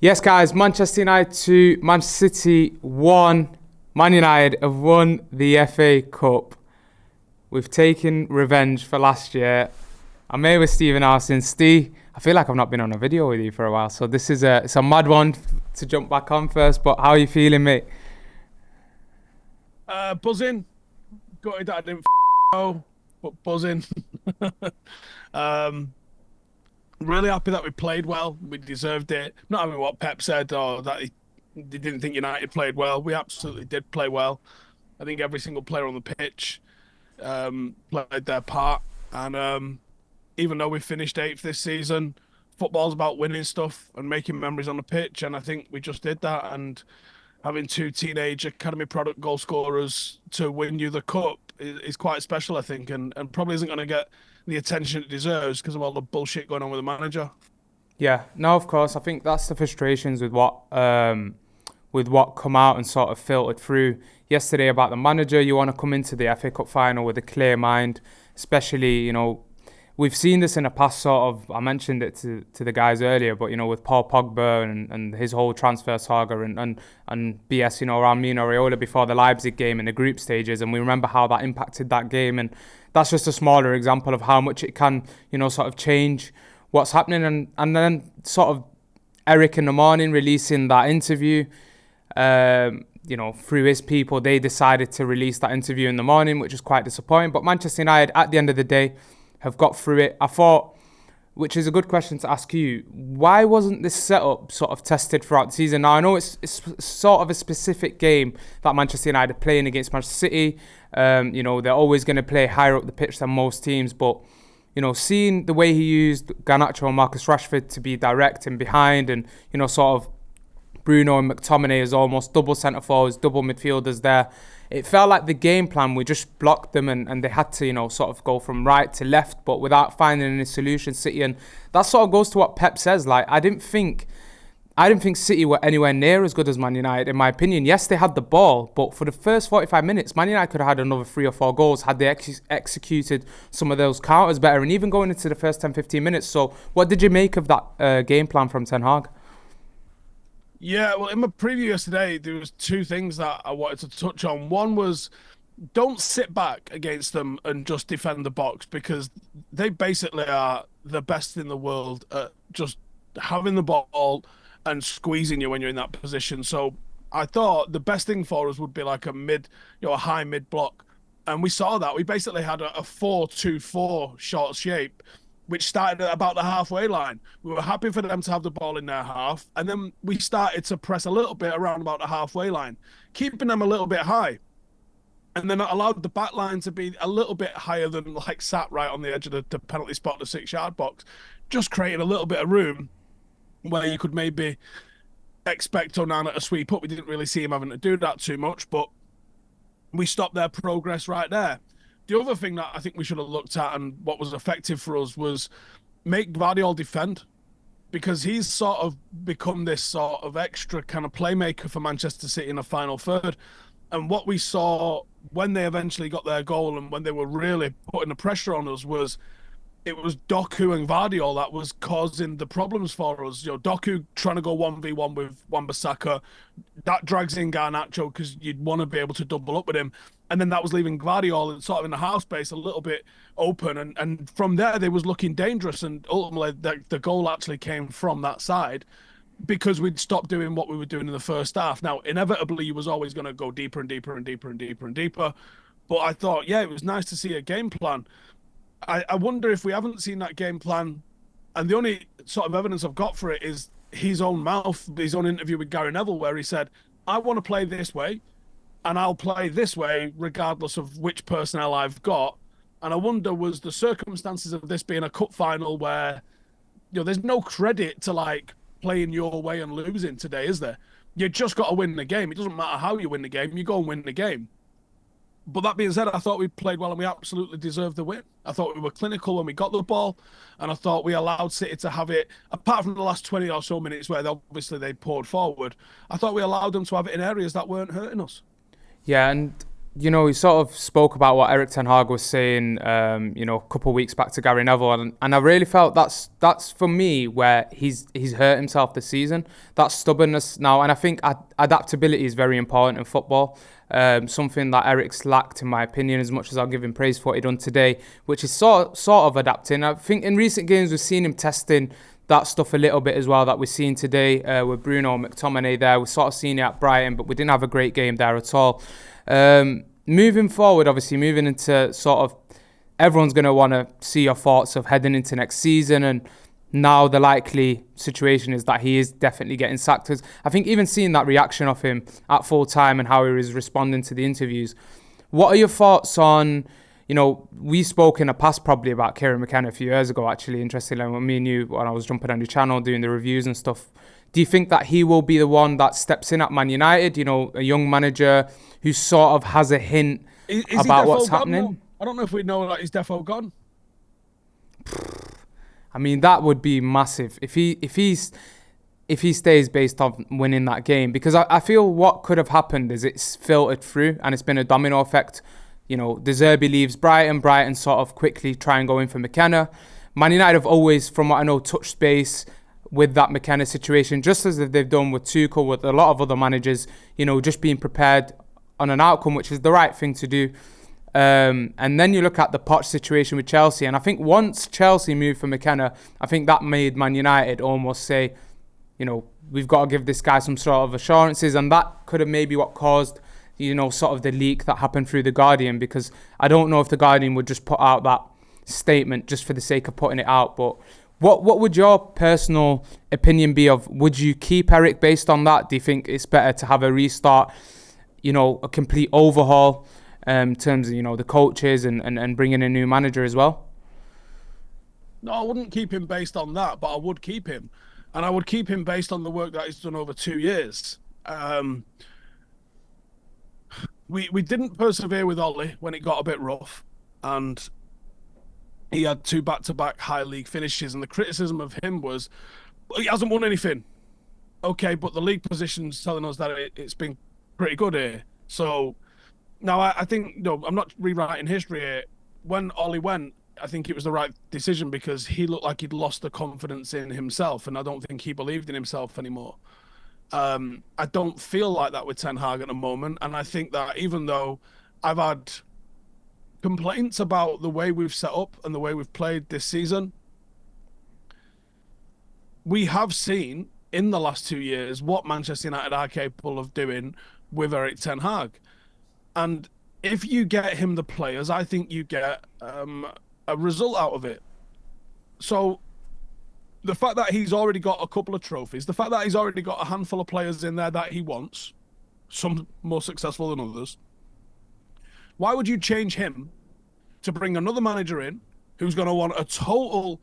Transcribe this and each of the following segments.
Yes, guys, Manchester United 2, Manchester City 1. Man United have won the FA Cup. We've taken revenge for last year. I'm here with Stephen Howson. Steve, I feel like I've not been on a video with you for a while, so this is it's a mad one to jump back on first, but how are you feeling, mate? Buzzing. Gutted that I didn't know, but buzzing. um, really happy that we played well. We deserved it. Not having what Pep said or that he didn't think United played well. We absolutely did play well. I think every single player on the pitch played their part. And even though we finished eighth this season, football's about winning stuff and making memories on the pitch. And I think we just did that. And having two teenage academy product goal scorers to win you the cup is quite special, I think, and probably isn't going to get the attention it deserves because of all the bullshit going on with the manager. Yeah, no, of course. I think that's the frustrations with what come out and sort of filtered through yesterday about the manager. You want to come into the FA Cup final with a clear mind, especially, we've seen this in the past sort of, I mentioned it to the guys earlier, but, with Paul Pogba and his whole transfer saga and BS, around Mino Raiola before the Leipzig game in the group stages. And we remember how that impacted that game. And that's just a smaller example of how much it can, sort of change what's happening. And then sort of Erik in the morning releasing that interview, through his people, they decided to release that interview in the morning, which was quite disappointing. But Manchester United, at the end of the day, have got through it. I thought, which is a good question to ask you, why wasn't this setup sort of tested throughout the season? Now, I know it's sort of a specific game that Manchester United are playing against Manchester City. They're always going to play higher up the pitch than most teams, but seeing the way he used Garnacho and Marcus Rashford to be direct and behind, and sort of Bruno and McTominay as almost double centre forwards, double midfielders there. It felt like the game plan, we just blocked them and they had to, sort of go from right to left, but without finding any solution, City. And that sort of goes to what Pep says. Like, I didn't think City were anywhere near as good as Man United, in my opinion. Yes, they had the ball, but for the first 45 minutes, Man United could have had another 3 or 4 goals had they executed some of those counters better, and even going into the first 10, 15 minutes. So what did you make of that game plan from Ten Hag? Yeah, well, in my preview yesterday, there was two things that I wanted to touch on. One was don't sit back against them and just defend the box because they basically are the best in the world at just having the ball and squeezing you when you're in that position. So I thought the best thing for us would be like a high mid block. And we saw that. We basically had a 4-2-4 short shape which started at about the halfway line. We were happy for them to have the ball in their half, and then we started to press a little bit around about the halfway line, keeping them a little bit high, and then allowed the back line to be a little bit higher than like sat right on the edge of the penalty spot, the 6-yard box, just creating a little bit of room where you could maybe expect Onana to sweep up. We didn't really see him having to do that too much, but we stopped their progress right there. The other thing that I think we should have looked at and what was effective for us was make Guardiola defend, because he's sort of become this sort of extra kind of playmaker for Manchester City in the final third. And what we saw when they eventually got their goal and when they were really putting the pressure on us was it was Doku and Vardiol that was causing the problems for us. Doku trying to go 1v1 with Wan-Bissaka, that drags in Garnacho because you'd want to be able to double up with him. And then that was leaving Vardiol sort of in the half space a little bit open. And from there, they was looking dangerous. And ultimately, the goal actually came from that side because we'd stopped doing what we were doing in the first half. Now, inevitably, you was always going to go deeper and deeper and deeper and deeper and deeper. But I thought, yeah, it was nice to see a game plan. I wonder if we haven't seen that game plan, and the only sort of evidence I've got for it is his own mouth, his own interview with Gary Neville, where he said, I want to play this way, and I'll play this way regardless of which personnel I've got. And I wonder, was the circumstances of this being a cup final where, there's no credit to like playing your way and losing today, is there? You just got to win the game. It doesn't matter how you win the game, you go and win the game. But that being said, I thought we played well and we absolutely deserved the win. I thought we were clinical when we got the ball, and I thought we allowed City to have it, apart from the last 20 or so minutes where they poured forward. I thought we allowed them to have it in areas that weren't hurting us. Yeah, and he sort of spoke about what Erik Ten Hag was saying, a couple of weeks back to Gary Neville, and I really felt that's for me where he's hurt himself this season. That stubbornness now, and I think adaptability is very important in football. Something that Eric's lacked, in my opinion, as much as I'll give him praise for what he done today, which is sort of adapting. I think in recent games we've seen him testing that stuff a little bit as well that we're seeing today with Bruno McTominay there. We've sort of seen it at Brighton, but we didn't have a great game there at all. Moving forward, obviously, moving into sort of everyone's going to want to see your thoughts of heading into next season. And now the likely situation is that he is definitely getting sacked. Because I think even seeing that reaction of him at full time and how he was responding to the interviews, what are your thoughts on, we spoke in the past probably about Kieran McKenna a few years ago, actually, interestingly, when me and you, when I was jumping on your channel doing the reviews and stuff. Do you think that he will be the one that steps in at Man United, a young manager who sort of has a hint Is about what's happening? Now? I don't know if we know that he's defo gone. I mean, that would be massive if he stays based on winning that game, because I feel what could have happened is it's filtered through and it's been a domino effect. De Zerbi leaves Brighton sort of quickly try and go in for McKenna. Man United have always, from what I know, touched base with that McKenna situation, just as they've done with Tuchel, with a lot of other managers, just being prepared on an outcome, which is the right thing to do. And then you look at the Poch situation with Chelsea, and I think once Chelsea moved for McKenna, I think that made Man United almost say, we've got to give this guy some sort of assurances, and that could have maybe what caused, sort of the leak that happened through The Guardian, because I don't know if The Guardian would just put out that statement just for the sake of putting it out, but What would your personal opinion be of, would you keep Erik based on that? Do you think it's better to have a restart, a complete overhaul in terms of, the coaches and bringing a new manager as well? No, I wouldn't keep him based on that, but I would keep him. And I would keep him based on the work that he's done over 2 years. We didn't persevere with Ollie when it got a bit rough. And he had 2 back-to-back high league finishes, and the criticism of him was, he hasn't won anything. Okay, but the league position's telling us that it's been pretty good here. So now I think, I'm not rewriting history here. When Ollie went, I think it was the right decision because he looked like he'd lost the confidence in himself, and I don't think he believed in himself anymore. I don't feel like that with Ten Hag at the moment, and I think that even though I've had complaints about the way we've set up and the way we've played this season, we have seen in the last 2 years what Manchester United are capable of doing with Erik Ten Hag. And if you get him the players, I think you get a result out of it. So the fact that he's already got a couple of trophies, the fact that he's already got a handful of players in there that he wants, some more successful than others, why would you change him to bring another manager in who's going to want a total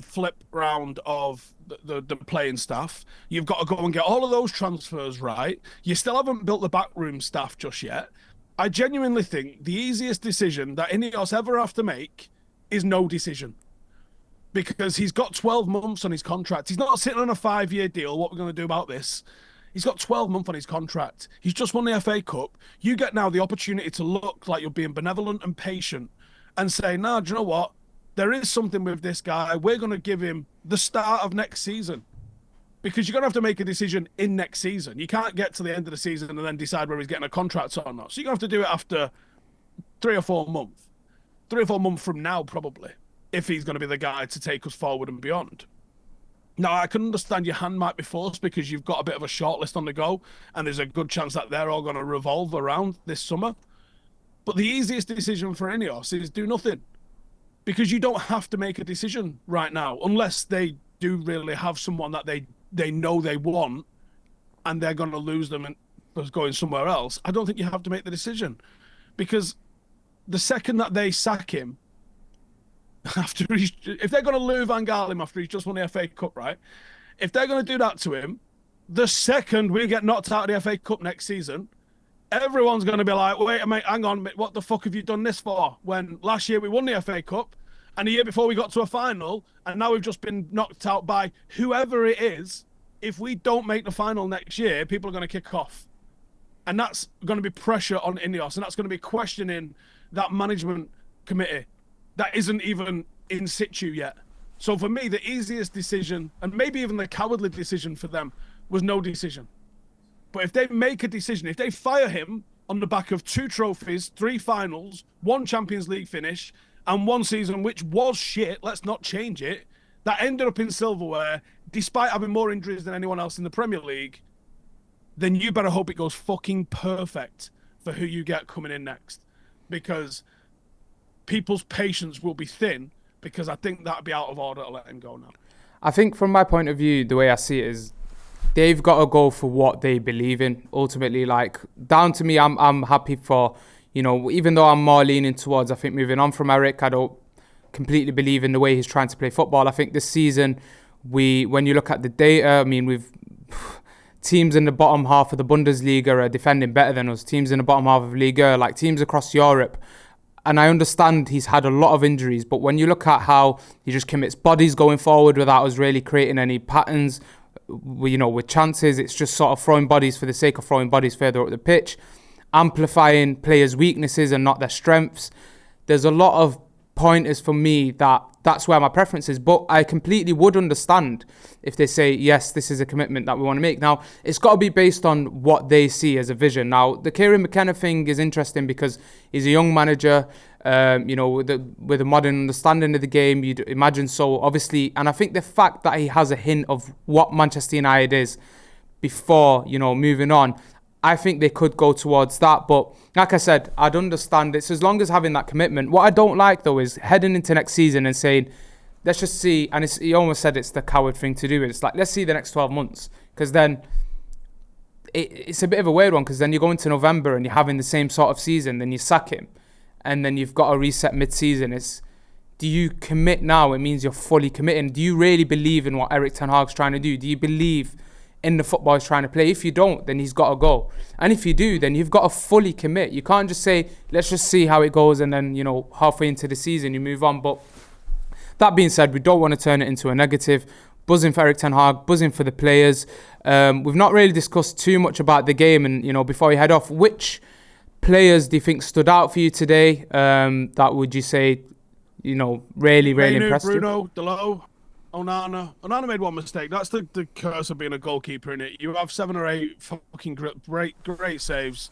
flip round of the playing staff? You've got to go and get all of those transfers right. You still haven't built the backroom staff just yet. I genuinely think the easiest decision that Ineos ever have to make is no decision. Because he's got 12 months on his contract. He's not sitting on a 5-year deal. What we're going to do about this? He's got 12 months on his contract. He's just won the FA Cup. You get now the opportunity to look like you're being benevolent and patient and say, nah, do you know what? There is something with this guy. We're going to give him the start of next season. Because you're going to have to make a decision in next season. You can't get to the end of the season and then decide whether he's getting a contract or not. So you're going to have to do it after 3 or 4 months. 3 or 4 months from now, probably, if he's going to be the guy to take us forward and beyond. Now, I can understand your hand might be forced because you've got a bit of a shortlist on the go, and there's a good chance that they're all going to revolve around this summer. But the easiest decision for Ineos is do nothing. Because you don't have to make a decision right now, unless they do really have someone that they know they want, and they're going to lose them and going somewhere else. I don't think you have to make the decision. Because the second that they sack him, if they're going to lose Van Gaal him after he's just won the FA Cup, right? If they're going to do that to him, the second we get knocked out of the FA Cup next season, everyone's going to be like, wait a minute, hang on, what the fuck have you done this for? When last year we won the FA Cup, and the year before we got to a final, and now we've just been knocked out by whoever it is. If we don't make the final next year, people are going to kick off. And that's going to be pressure on Ineos, and that's going to be questioning that management committee that isn't even in situ yet. So for me, the easiest decision, and maybe even the cowardly decision for them, was no decision. But if they make a decision, if they fire him on the back of 2 trophies, 3 finals, 1 Champions League finish, and 1 season which was shit, let's not change it, that ended up in silverware, despite having more injuries than anyone else in the Premier League, then you better hope it goes fucking perfect for who you get coming in next. Because people's patience will be thin, because I think that'd be out of order to let him go now. I think from my point of view, the way I see it is they've got to go for what they believe in. Ultimately, like, down to me, I'm happy for, even though I'm more leaning towards, I think, moving on from Erik. I don't completely believe in the way he's trying to play football. I think this season, when you look at the data, I mean, we've teams in the bottom half of the Bundesliga are defending better than us. Teams in the bottom half of Liga, like teams across Europe. And I understand he's had a lot of injuries, but when you look at how he just commits bodies going forward without us really creating any patterns, with chances, it's just sort of throwing bodies for the sake of throwing bodies further up the pitch, amplifying players' weaknesses and not their strengths. There's a lot of pointers for me that's where my preference is, but I completely would understand if they say, yes, this is a commitment that we want to make. Now, it's got to be based on what they see as a vision. Now, the Kieran McKenna thing is interesting because he's a young manager, with a modern understanding of the game, you'd imagine so, obviously. And I think the fact that he has a hint of what Manchester United is before, moving on, I think they could go towards that. But like I said, I'd understand it. So as long as having that commitment. What I don't like, though, is heading into next season and saying, let's just see. And he almost said it's the coward thing to do. It's like, let's see the next 12 months. Because then it's a bit of a weird one. Because then you go into November and you're having the same sort of season. Then you sack him. And then you've got to reset mid-season. Do you commit now? It means you're fully committing. Do you really believe in what Erik Ten Hag's trying to do? Do you believe in the football he's trying to play? If you don't, then he's got to go. And if you do, then you've got to fully commit. You can't just say, let's just see how it goes, and then, halfway into the season you move on. But that being said, we don't want to turn it into a negative. Buzzing for Erik Ten Hag, buzzing for the players. We've not really discussed too much about the game, and, before we head off, which players do you think stood out for you today? That would you say, really impressed you? Bruno, Delo, Onana made one mistake. That's the curse of being a goalkeeper, innit? You have 7 or 8 fucking great saves,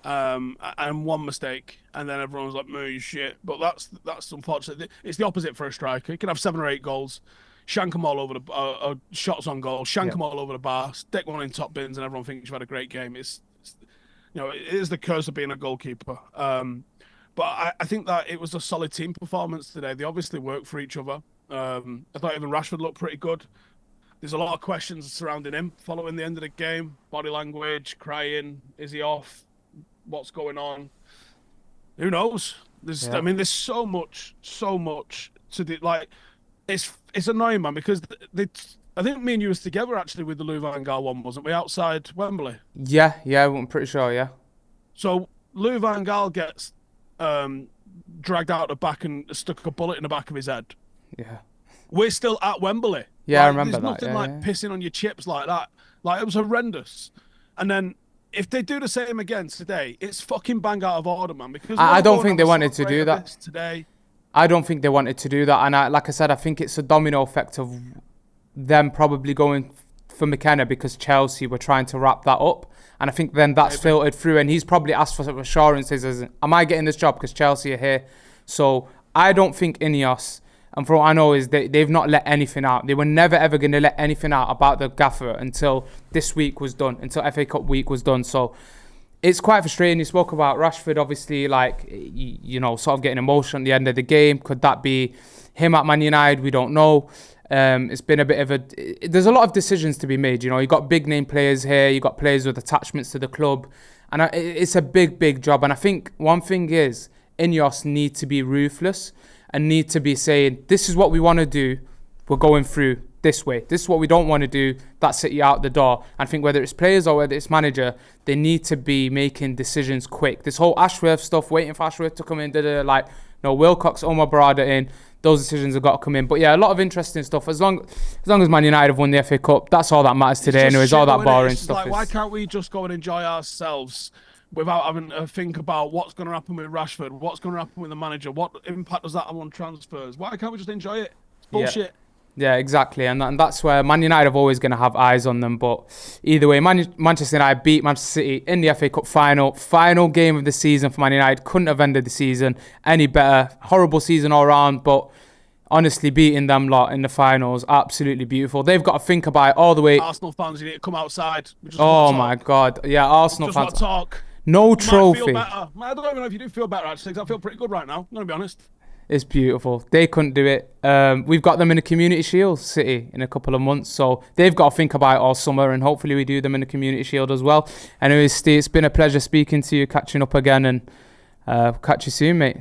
and one mistake, and then everyone's like, "Moo, you shit." But that's unfortunate. It's the opposite for a striker. You can have 7 or 8 goals, shank them all over the shots on goal, shank them all over the bar, stick one in top bins, and everyone thinks you've had a great game. It is the curse of being a goalkeeper. But I think that it was a solid team performance today. They obviously worked for each other. I thought even Rashford looked pretty good. There's a lot of questions surrounding him following the end of the game. Body language, crying, is he off? What's going on? Who knows? There's so much to do. Like, it's annoying, man, because I think me and you was together actually with the Lou Van Gaal one, wasn't we? Outside Wembley. Yeah, I'm pretty sure. Yeah. So Lou Van Gaal gets dragged out the back and stuck a bullet in the back of his head. Yeah. We're still at Wembley. Yeah, I remember there's that. There's nothing pissing on your chips like that. Like, it was horrendous. And then if they do the same again today, it's fucking bang out of order, man. Because I don't think they wanted to do that today. I don't think they wanted to do that. And like I said, I think it's a domino effect of them probably going for McKenna because Chelsea were trying to wrap that up. And I think then that's filtered through, and he's probably asked for some assurances as, am I getting this job because Chelsea are here? So I don't think Ineos, and from what I know, is they've not let anything out. They were never, ever going to let anything out about the gaffer until this week was done, until FA Cup week was done. So it's quite frustrating. You spoke about Rashford, obviously, like, sort of getting emotional at the end of the game. Could that be him at Man United? We don't know. It's been a bit of there's a lot of decisions to be made. You got big name players here. You got players with attachments to the club. And it's a big job. And I think one thing is Ineos need to be ruthless and need to be saying, this is what we want to do. We're going through this way. This is what we don't want to do. That's it, you out the door. And I think whether it's players or whether it's manager, they need to be making decisions quick. This whole Ashworth stuff, waiting for Ashworth to come in, Wilcox, Omar Barada in. those decisions have got to come in. But yeah, a lot of interesting stuff. As long as Man United have won the FA Cup, that's all that matters today. Anyways, all that boring stuff. Like, why can't we just go and enjoy ourselves without having to think about what's going to happen with Rashford, what's going to happen with the manager, what impact does that have on transfers? Why can't we just enjoy it? It's bullshit. Yeah, exactly. And that's where Man United are always going to have eyes on them. But either way, Manchester United beat Manchester City in the FA Cup final. Final game of the season for Man United. Couldn't have ended the season any better. Horrible season all around, but honestly, beating them lot in the finals, absolutely beautiful. They've got to think about it all the way. Arsenal fans, you need to come outside. Oh my God. Yeah, Arsenal fans. Just want to talk. No trophy. Feel better. I don't even know if you do feel better, actually, because I feel pretty good right now. I'm going to be honest. It's beautiful. They couldn't do it. We've got them in the Community Shield, City, in a couple of months. So they've got to think about it all summer, and hopefully we do them in the Community Shield as well. Anyways, Steve, it's been a pleasure speaking to you, catching up again, and catch you soon, mate.